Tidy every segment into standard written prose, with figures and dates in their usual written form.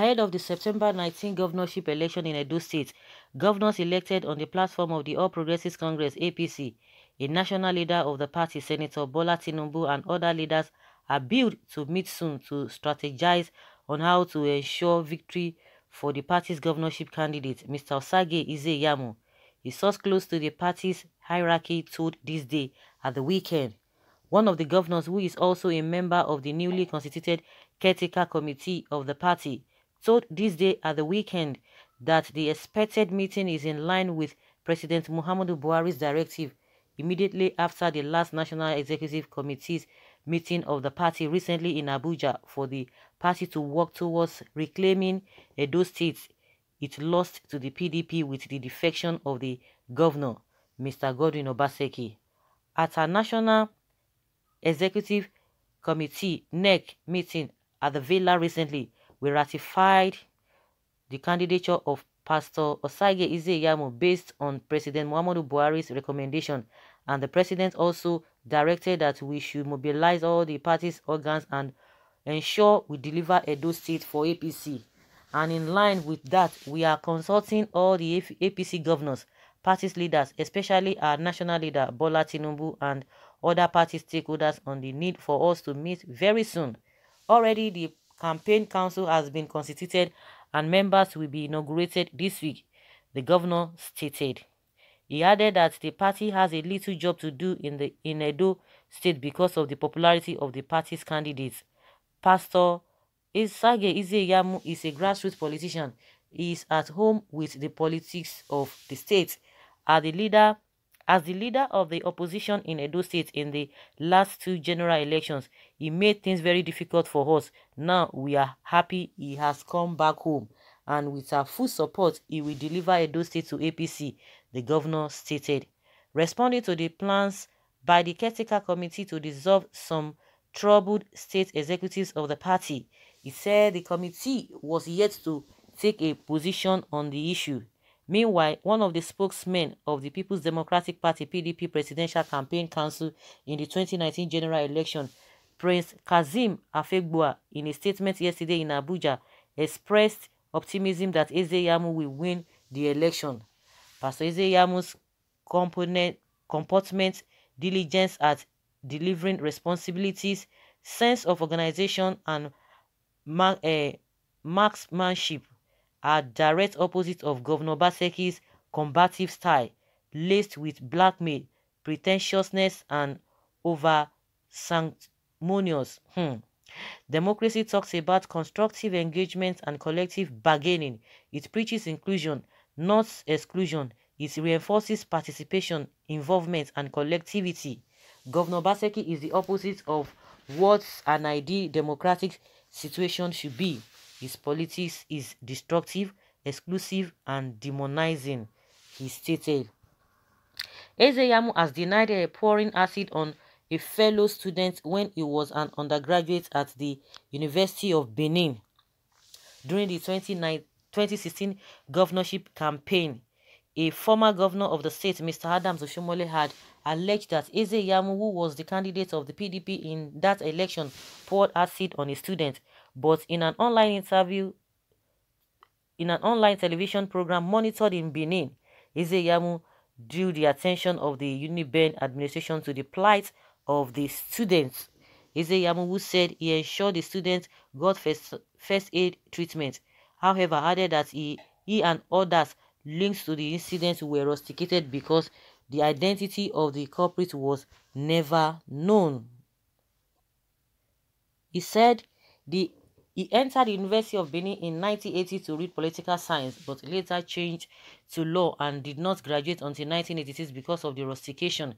Ahead of the September 19 governorship election in Edo State, governors elected on the platform of the All Progressives Congress (APC), a national leader of the party, Senator Bola Tinubu, and other leaders are billed to meet soon to strategize on how to ensure victory for the party's governorship candidate, Mr. Osage Iyamu. A source close to the party's hierarchy told This Day at the weekend. One of the governors, who is also a member of the newly constituted caretaker committee of the party, told This Day at the weekend that the expected meeting is in line with President Muhammadu Buhari's directive immediately after the last National Executive Committee's meeting of the party recently in Abuja for the party to work towards reclaiming Edo State it lost to the PDP with the defection of the governor, Mr. Godwin Obaseki. At a National Executive Committee (NEC) meeting at the Villa recently, we ratified the candidature of Pastor Osage Iyamu based on President Muhammadu Buhari's recommendation, and the president also directed that we should mobilize all the party's organs and ensure we deliver Edo State for APC. And in line with that, we are consulting all the APC governors, party leaders, especially our national leader Bola Tinubu, and other party stakeholders on the need for us to meet very soon. Already the campaign council has been constituted and members will be inaugurated this week, the governor stated. He added that the party has a little job to do in Edo State because of the popularity of the party's candidates. Pastor Osage Iyamu is a grassroots politician. He is at home with the politics of the state. As the leader of the opposition in Edo State in the last two general elections, he made things very difficult for us. Now we are happy he has come back home, and with our full support, he will deliver Edo State to APC, the governor stated. Responding to the plans by the caretaker committee to dissolve some troubled state executives of the party, he said the committee was yet to take a position on the issue. Meanwhile, one of the spokesmen of the People's Democratic Party (PDP) Presidential Campaign Council in the 2019 general election, Prince Kazeem Afegbua, in a statement yesterday in Abuja, expressed optimism that Iyamu will win the election. Pastor Iyamu's comportment, diligence at delivering responsibilities, sense of organization, and marksmanship are direct opposite of Governor Obaseki's combative style, laced with blackmail, pretentiousness, and over-sanctimonious. Democracy talks about constructive engagement and collective bargaining. It preaches inclusion, not exclusion. It reinforces participation, involvement, and collectivity. Governor Obaseki is the opposite of what an ideal democratic situation should be. His politics is destructive, exclusive, and demonizing, he stated. Iyamu has denied pouring acid on a fellow student when he was an undergraduate at the University of Benin. During the 2016 governorship campaign, a former governor of the state, Mr. Adams Oshomole, had alleged that Iyamu, who was the candidate of the PDP in that election, poured acid on a student. But in an online television program monitored in Benin, Iyamu drew the attention of the Uniben administration to the plight of the students. Iyamu, who said he ensured the students got first aid treatment, however, added that he and others linked to the incident were rusticated because the identity of the culprit was never known. He said he entered the University of Benin in 1980 to read political science, but later changed to law and did not graduate until 1986 because of the rustication.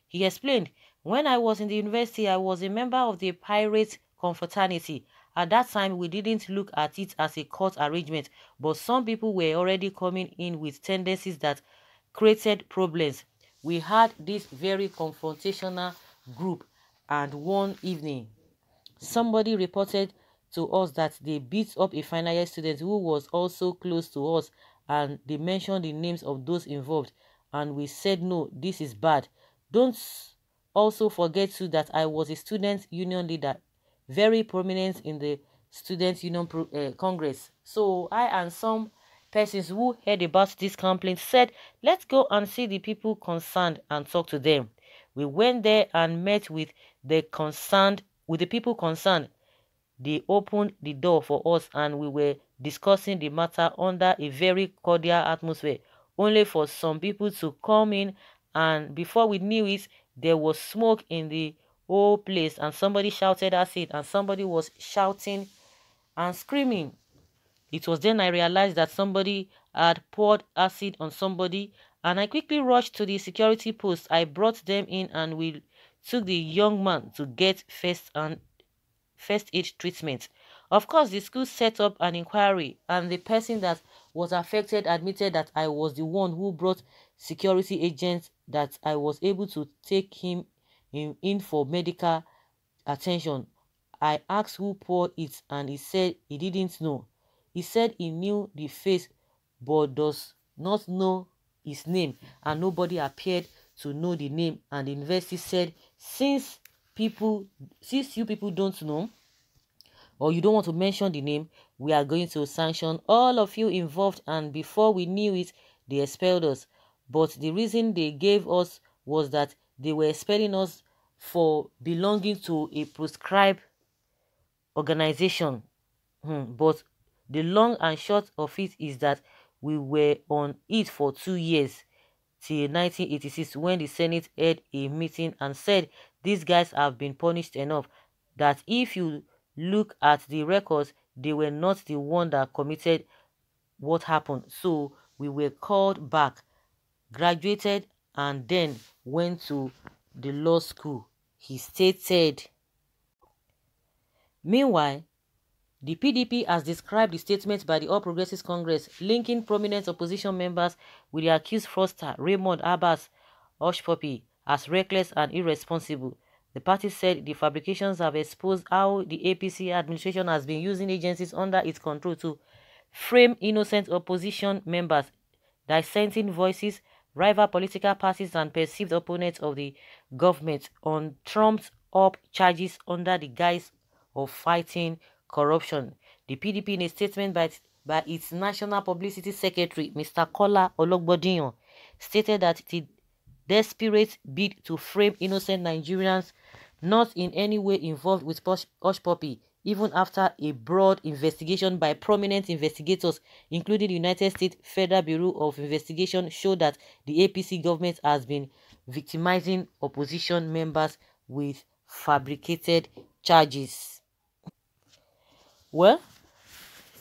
He explained, "When I was in the university, I was a member of the pirate confraternity. At that time, we didn't look at it as a court arrangement, but some people were already coming in with tendencies that created problems. We had this very confrontational group, and one evening, somebody reported to us that they beat up a final year student who was also close to us, and they mentioned the names of those involved, and we said, no, this is bad. Don't also forget too that I was a student union leader, very prominent in the Student Union Congress. So I and some persons who heard about this complaint said, let's go and see the people concerned and talk to them. We went there and met with the people concerned. They opened the door for us and we were discussing the matter under a very cordial atmosphere, only for some people to come in, and before we knew it, there was smoke in the whole place and somebody shouted acid and somebody was shouting and screaming. It was then I realized that somebody had poured acid on somebody, and I quickly rushed to the security post. I brought them in and we took the young man to get first aid treatment. Of course, the school set up an inquiry, and the person that was affected admitted that I was the one who brought security agents, that I was able to take him in for medical attention. I asked who poured it, and he said he didn't know. He said he knew the face but does not know his name, and nobody appeared to know the name. And the university said, since you people don't know, or you don't want to mention the name, we are going to sanction all of you involved. And before we knew it, they expelled us. But the reason they gave us was that they were expelling us for belonging to a proscribed organization. But the long and short of it is that we were on it for 2 years, till 1986, when the Senate held a meeting and said these guys have been punished enough, that if you look at the records, they were not the one that committed what happened. So we were called back, graduated, and then went to the law school, he stated. Meanwhile, the PDP has described the statement by the All Progressives Congress linking prominent opposition members with the accused fraudster Raymond Abbas Hushpuppi as reckless and irresponsible. The party said the fabrications have exposed how the APC administration has been using agencies under its control to frame innocent opposition members, dissenting voices, rival political parties, and perceived opponents of the government on trumped-up charges under the guise of fighting corruption. The PDP, in a statement by its National Publicity Secretary, Mr. Kola Ologbodiyan, stated that the desperate bid to frame innocent Nigerians not in any way involved with Hushpuppi, even after a broad investigation by prominent investigators, including the United States Federal Bureau of Investigation, showed that the APC government has been victimizing opposition members with fabricated charges. Well,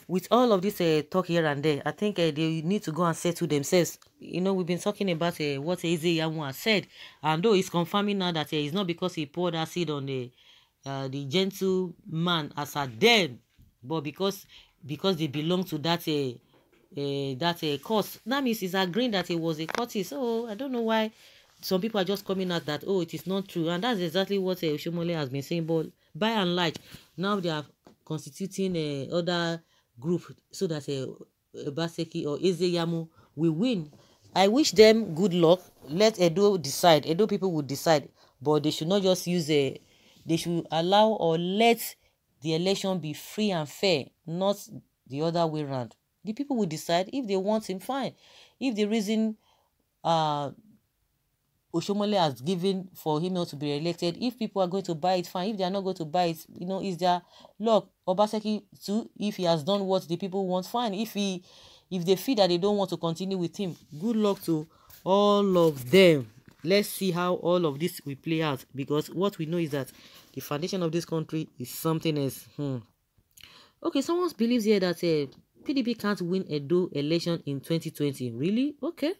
with all of this talk here and there, I think they need to go and settle themselves. You know, we've been talking about what Iyamu'S said, and though he's confirming now that it's not because he poured acid on the gentleman as a them, but because they belong to that cause. That means he's agreeing that it was a courtesy. So I don't know why some people are just coming out that, oh, it is not true, and that's exactly what Oshomole has been saying. But by and large, now they are constituting other group so that Obaseki or Ezeyamu will win. I wish them good luck. Let Edo decide. Edo people would decide, but they should not just use a. They should allow or let the election be free and fair, not the other way around. The people will decide. If they want him, fine. If the reason Oshomole has given for him not to be elected, if people are going to buy it, fine. If they are not going to buy it, it's their luck. Obaseki too, if he has done what the people want, fine. If they feel that they don't want to continue with him, good luck to all of them. Let's see how all of this will play out, because what we know is that the foundation of this country is something else. Okay, someone believes here that PDP can't win Edo election in 2020. Really? Okay.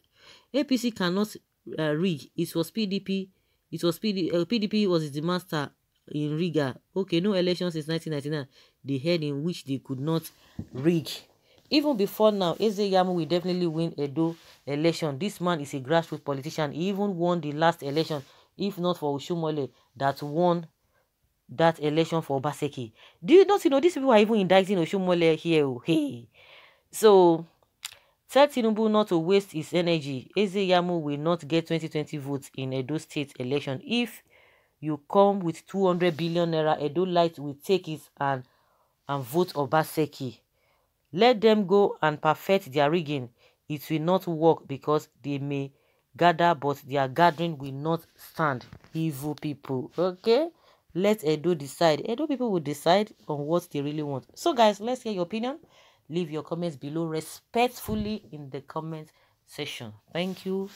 APC cannot rig. It was PDP. PDP was the master in Riga. Okay, no elections since 1999. The head in which they could not rig. Even before now, Ezeyamu will definitely win Edo election. This man is a grassroots politician. He even won the last election, if not for Oshomole that won that election for Obaseki. Do you not know these people are even indicting Oshomole here? Hey. So tell Tinubu not to waste his energy. Ezeyamu will not get 2020 votes in Edo State election. If you come with 200 billion naira, Edo Light will take it and and vote Obaseki. Let them go and perfect their rigging. It will not work because they may gather, but their gathering will not stand. Evil people. Okay? Let Edo decide. Edo people will decide on what they really want. So guys, let's hear your opinion. Leave your comments below respectfully in the comment section. Thank you.